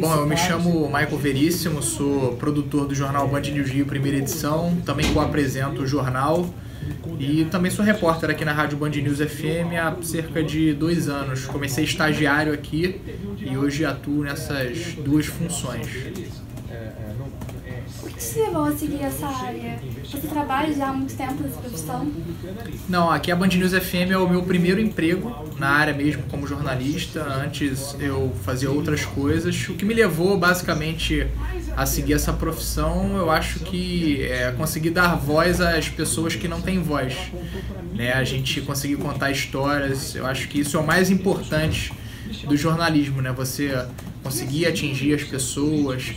Bom, eu me chamo Michael Veríssimo, sou produtor do jornal Band News Rio, primeira edição, também co-apresento o jornal e também sou repórter aqui na Rádio Band News FM há cerca de 2 anos. Comecei estagiário aqui e hoje atuo nessas duas funções. O que te levou a seguir essa área? Você trabalha já há muito tempo nessa profissão? Não, aqui a Band News FM é o meu primeiro emprego na área mesmo como jornalista. Antes eu fazia outras coisas. O que me levou basicamente a seguir essa profissão, eu acho que é conseguir dar voz às pessoas que não têm voz, né? A gente conseguir contar histórias, eu acho que isso é o mais importante do jornalismo, né? Você conseguir atingir as pessoas,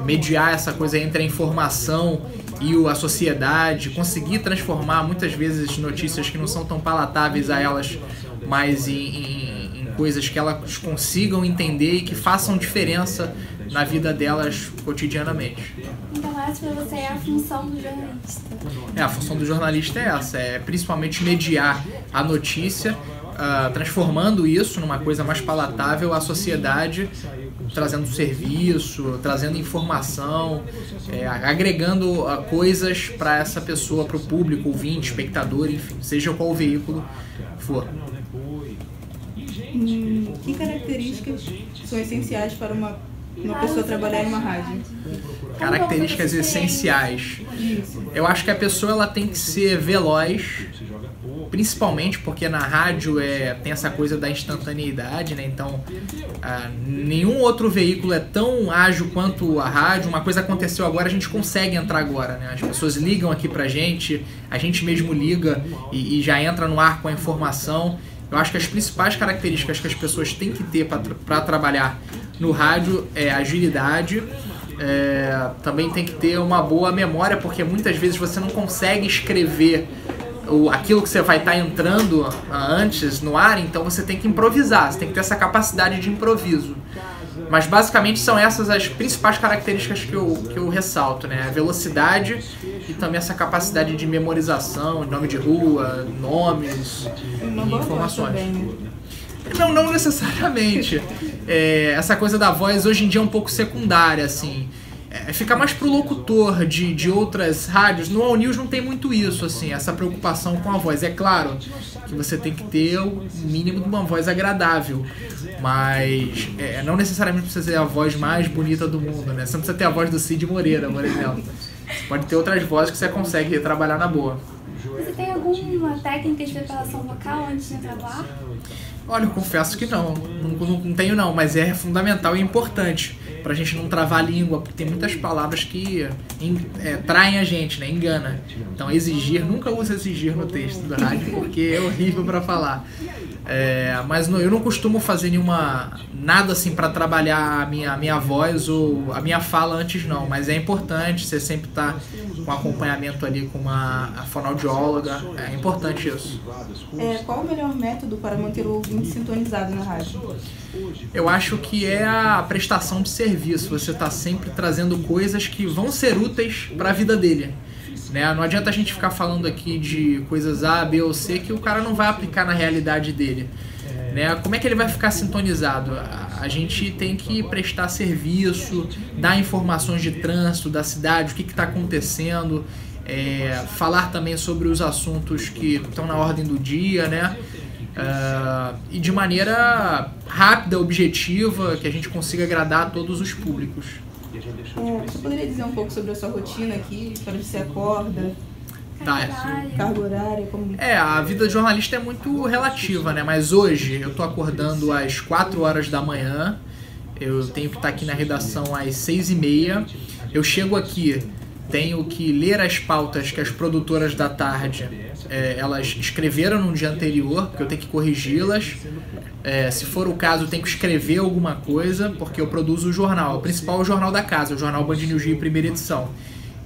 mediar essa coisa entre a informação e a sociedade, conseguir transformar muitas vezes notícias que não são tão palatáveis a elas, mas em coisas que elas consigam entender e que façam diferença na vida delas cotidianamente. Então essa para você é a função do jornalista? A função do jornalista é essa, é principalmente mediar a notícia, transformando isso numa coisa mais palatável à sociedade, trazendo serviço, trazendo informação, agregando coisas para essa pessoa, para o público, ouvinte, espectador, enfim, seja qual o veículo for. Que características são essenciais para uma pessoa trabalhar em uma rádio? Características essenciais. Eu acho que a pessoa ela tem que ser veloz, principalmente porque na rádio tem essa coisa da instantaneidade, né? Então nenhum outro veículo é tão ágil quanto a rádio. Uma coisa aconteceu agora, a gente consegue entrar agora, né? As pessoas ligam aqui pra gente, a gente mesmo liga e já entra no ar com a informação. Eu acho que as principais características que as pessoas têm que ter para trabalhar no rádio é agilidade. Também tem que ter uma boa memória, porque muitas vezes você não consegue escrever aquilo que você vai estar entrando antes no ar, então você tem que improvisar, você tem que ter essa capacidade de improviso. Mas basicamente são essas as principais características que eu ressalto, né? A velocidade e também essa capacidade de memorização, nome de rua, nomes e informações. Não necessariamente. Essa coisa da voz hoje em dia é um pouco secundária, assim. Fica mais pro locutor de outras rádios. No All News não tem muito isso, assim, essa preocupação com a voz. É claro que você tem que ter o mínimo de uma voz agradável, mas não necessariamente precisa ter a voz mais bonita do mundo, né? Você não precisa ter a voz do Cid Moreira, por exemplo. Você pode ter outras vozes que você consegue trabalhar na boa. Você tem alguma técnica de preparação vocal antes de entrar no ar? Olha, eu confesso que não tenho não, mas é fundamental e importante pra gente não travar a língua, porque tem muitas palavras que traem a gente, né? Engana. Então exigir, nunca use exigir no texto da rádio, porque é horrível pra falar. Mas eu não costumo fazer nada assim pra trabalhar a minha voz ou a minha fala antes não, mas é importante você sempre estar com acompanhamento ali com a fonoaudióloga, é importante isso. Qual o melhor método para manter o ouvinte sintonizado na rádio? Eu acho que é a prestação de serviço, você está sempre trazendo coisas que vão ser úteis para a vida dele, né? Não adianta a gente ficar falando aqui de coisas A, B ou C que o cara não vai aplicar na realidade dele, né? Como é que ele vai ficar sintonizado? A gente tem que prestar serviço, dar informações de trânsito da cidade, o que está acontecendo, falar também sobre os assuntos que estão na ordem do dia, né? E de maneira rápida, objetiva, que a gente consiga agradar a todos os públicos. Você poderia dizer um pouco sobre a sua rotina aqui, para você acorda? Carga horária, como... A vida de jornalista é muito relativa, né? Mas hoje eu tô acordando às 4 horas da manhã, eu tenho que estar aqui na redação às 6h30, eu chego aqui, tenho que ler as pautas que as produtoras da tarde elas escreveram no dia anterior, porque eu tenho que corrigi-las. Se for o caso, eu tenho que escrever alguma coisa, porque eu produzo o jornal. O principal é o jornal da casa, o jornal Band News Rio, primeira edição,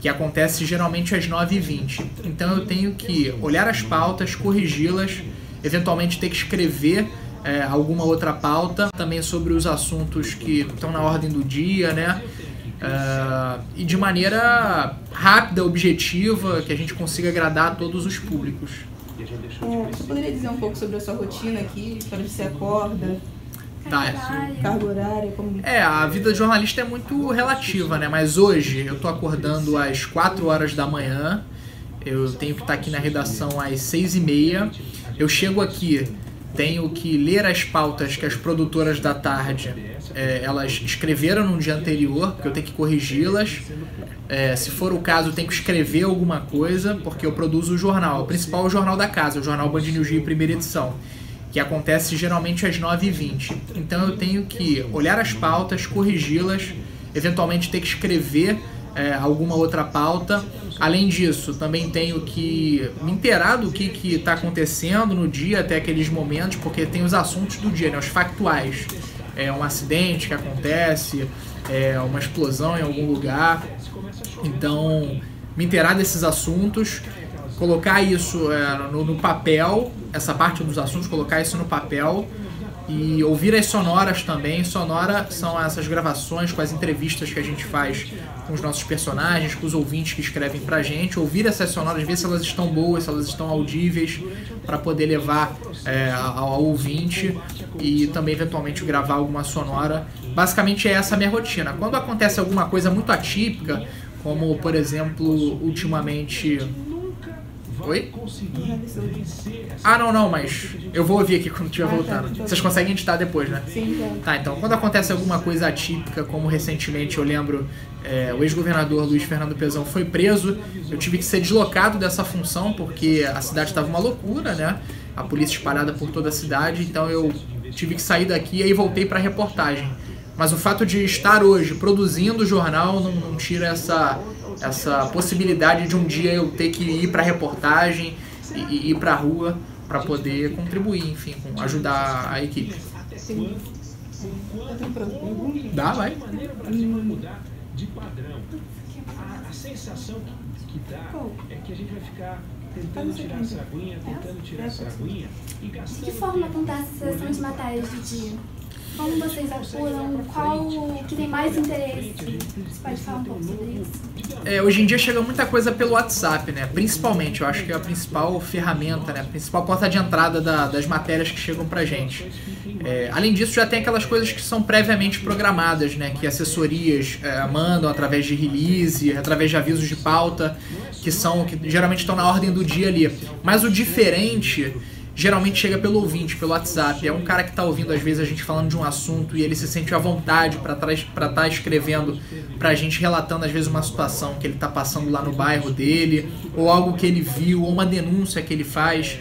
que acontece geralmente às 9h20. Então eu tenho que olhar as pautas, corrigi-las, eventualmente ter que escrever alguma outra pauta, também sobre os assuntos que estão na ordem do dia, né? E de maneira rápida, objetiva, que a gente consiga agradar a todos os públicos. Você poderia dizer um pouco sobre a sua rotina aqui, para você acorda? Carga horária? Como... A vida de jornalista é muito relativa, né? Mas hoje eu tô acordando às 4 horas da manhã, eu tenho que estar aqui na redação às 6h30, eu chego aqui, tenho que ler as pautas que as produtoras da tarde elas escreveram no dia anterior, porque eu tenho que corrigi-las. Se for o caso, eu tenho que escrever alguma coisa, porque eu produzo o jornal. O principal é o Jornal da Casa, o Jornal Band News Rio, primeira edição, que acontece geralmente às 9h20. Então eu tenho que olhar as pautas, corrigi-las, eventualmente ter que escrever alguma outra pauta. Além disso, também tenho que me inteirar do que está acontecendo no dia até aqueles momentos, porque tem os assuntos do dia, né, os factuais. Um acidente que acontece, uma explosão em algum lugar. Então, me inteirar desses assuntos, colocar isso no papel, essa parte dos assuntos, colocar isso no papel e ouvir as sonoras também. Sonora são essas gravações com as entrevistas que a gente faz com os nossos personagens, com os ouvintes que escrevem pra gente, ouvir essas sonoras, ver se elas estão boas, se elas estão audíveis, para poder levar ao ouvinte e também eventualmente gravar alguma sonora. Basicamente é essa a minha rotina. Quando acontece alguma coisa muito atípica, como por exemplo, ultimamente... Oi? Não, mas eu vou ouvir aqui quando estiver voltando. Vocês conseguem editar depois, né? Sim, tá. Então, quando acontece alguma coisa atípica, como recentemente eu lembro, o ex-governador Luiz Fernando Pezão foi preso, eu tive que ser deslocado dessa função, porque a cidade estava uma loucura, né? A polícia espalhada por toda a cidade, então eu tive que sair daqui e aí voltei para a reportagem. Mas o fato de estar hoje produzindo o jornal não tira essa possibilidade de um dia eu ter que ir para a reportagem e ir para a rua para poder contribuir, enfim, ajudar a equipe. Sim. Dá, vai. De padrão. A sensação que dá é que a gente vai ficar tentando tirar essa aguinha, e gastando... De que forma acontece a seleção de matérias do dia? Como vocês apuram? Qual que tem mais interesse? Você pode falar um pouco sobre isso? Hoje em dia chega muita coisa pelo WhatsApp, né? Principalmente, eu acho que é a principal ferramenta, né? A principal porta de entrada das matérias que chegam pra gente. Além disso, já tem aquelas coisas que são previamente programadas, né? Que assessorias mandam através de release, através de avisos de pauta, que geralmente estão na ordem do dia ali. Mas o diferente... geralmente chega pelo ouvinte, pelo WhatsApp. É um cara que está ouvindo, às vezes, a gente falando de um assunto e ele se sente à vontade para estar escrevendo pra gente, relatando, às vezes, uma situação que ele está passando lá no bairro dele, ou algo que ele viu, ou uma denúncia que ele faz.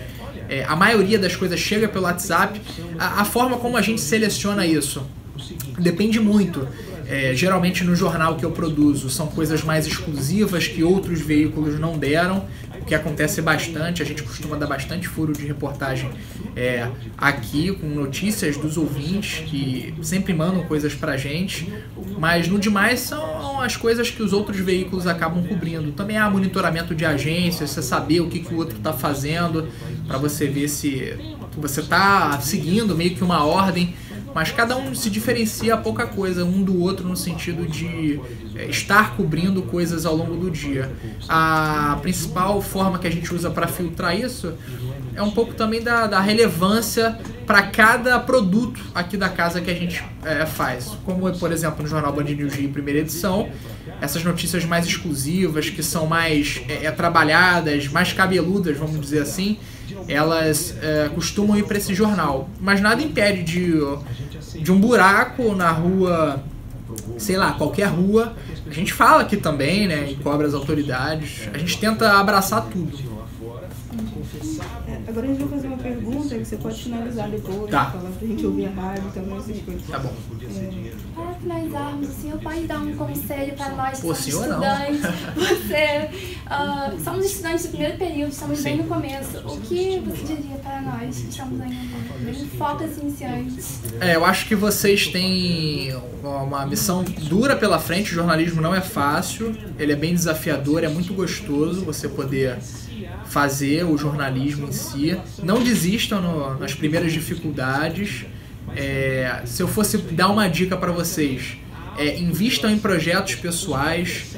A maioria das coisas chega pelo WhatsApp. A forma como a gente seleciona isso depende muito. Geralmente, no jornal que eu produzo, são coisas mais exclusivas que outros veículos não deram, que acontece bastante. A gente costuma dar bastante furo de reportagem aqui, com notícias dos ouvintes que sempre mandam coisas pra gente, mas no demais são as coisas que os outros veículos acabam cobrindo. Também há monitoramento de agências, você saber o que o outro está fazendo, para você ver se você está seguindo meio que uma ordem. Mas cada um se diferencia pouca coisa um do outro no sentido de estar cobrindo coisas ao longo do dia. A principal forma que a gente usa para filtrar isso é um pouco também da relevância para cada produto aqui da casa que a gente faz. Como, por exemplo, no Jornal Band News Rio, primeira edição, essas notícias mais exclusivas, que são mais trabalhadas, mais cabeludas, vamos dizer assim, elas costumam ir para esse jornal. Mas nada impede de um buraco na rua, sei lá, qualquer rua. A gente fala aqui também, né, e cobra as autoridades. A gente tenta abraçar tudo. Agora a gente vai fazer uma pergunta que você pode finalizar depois, tá. Falar pra gente ouvir a rádio também, essas coisas. Tá bom. Para finalizarmos, o senhor pode dar um conselho para nós que somos estudantes? Somos estudantes do primeiro período, estamos bem no começo. O que você diria para nós que estamos ainda bem focos iniciantes? Eu acho que vocês têm uma missão dura pela frente. O jornalismo não é fácil, ele é bem desafiador, é muito gostoso você poder fazer o jornalismo em si. Não desistam nas primeiras dificuldades. Se eu fosse dar uma dica para vocês, invistam em projetos pessoais,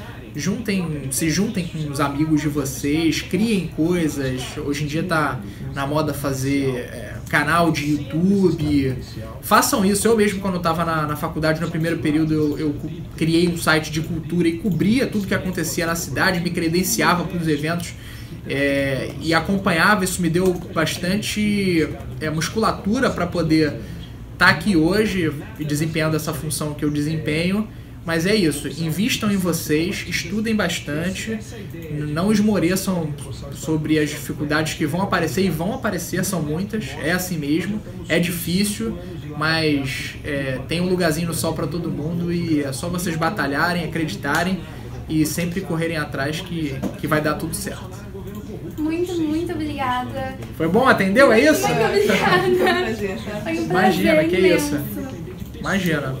se juntem com os amigos de vocês, criem coisas. Hoje em dia tá na moda fazer canal de YouTube. Façam isso. Eu mesmo, quando estava na faculdade, no primeiro período, eu criei um site de cultura e cobria tudo que acontecia na cidade, me credenciava para os eventos e acompanhava. Isso me deu bastante musculatura para poder estar aqui hoje desempenhando essa função que eu desempenho. Mas é isso, invistam em vocês, estudem bastante, não esmoreçam sobre as dificuldades que vão aparecer, e vão aparecer, são muitas, é assim mesmo, é difícil, mas tem um lugarzinho no sol para todo mundo, e é só vocês batalharem, acreditarem e sempre correrem atrás que vai dar tudo certo. Muito, muito obrigada. Foi bom? Atendeu? É isso? Muito obrigada. Foi um prazer, tá? Foi um prazer. Imagina, que imenso. isso. Imagina.